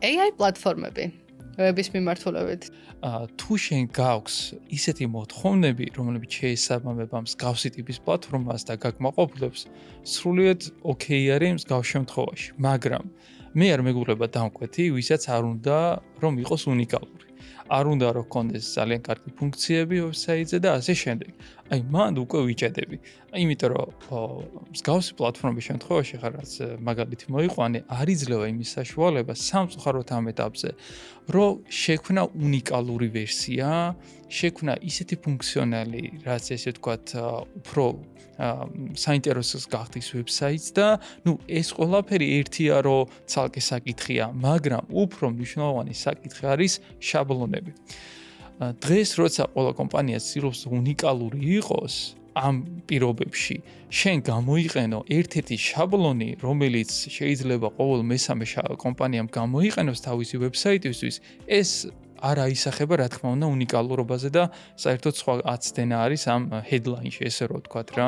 AI პლატფორმები ვების მიმართულებით. თუ შენ გაქვს ისეთი მოთხოვნები, რომლებიც შეესაბამება მსგავსი ტიპის პლატფორმას და გაკმაყოფილებს, სრულიად ოკეი არის მსგავს შემთხვევაში, მაგრამ მე არ მეგულება დამკვეთი, ვისაც არ უნდა რომ იყოს უნიკალური. არ უნდა რომ გქონდეს ძალიან კარგი ფუნქციები ვებსაიტზე და ასე შემდეგ. აი მანდ უკვე ვიჭედები. იმიტომ რომ მსგავსი პლატფორმების შემთხვევაში ხარ რაც მაგალითი მოიყვანე, არ იძლევა იმის საშუალება სამწუხაროდ ამ ეტაპზე, რომ შექმნა უნიკალური ვერსია, შექმნა ისეთი ფუნქციონალი, რაც ესე ვთქვათ, უფრო საინტერესოს გახდის ვებსაიტს და ეს ყველაფერი ერთია, რომ ცალკე საკითხია, მაგრამ უფრო მნიშვნელოვანი საკითხი არის შაბლონები. დღეს როცა ყველა კომპანია ცდილობს უნიკალური იყოს ამ პირობებში, შენ გამოიყენო ერთ-ერთი შაბლონი, რომელიც შეიძლება ყოველ მესამე კომპანიამ გამოიყენოს თავისი ვებსაიტისთვის, ეს არ აისახება რა თქმა უნდა უნიკალურობაზე და საერთოდ სხვა აცდენა არის ამ headline-ში, ესე რომ ვთქვათ რა.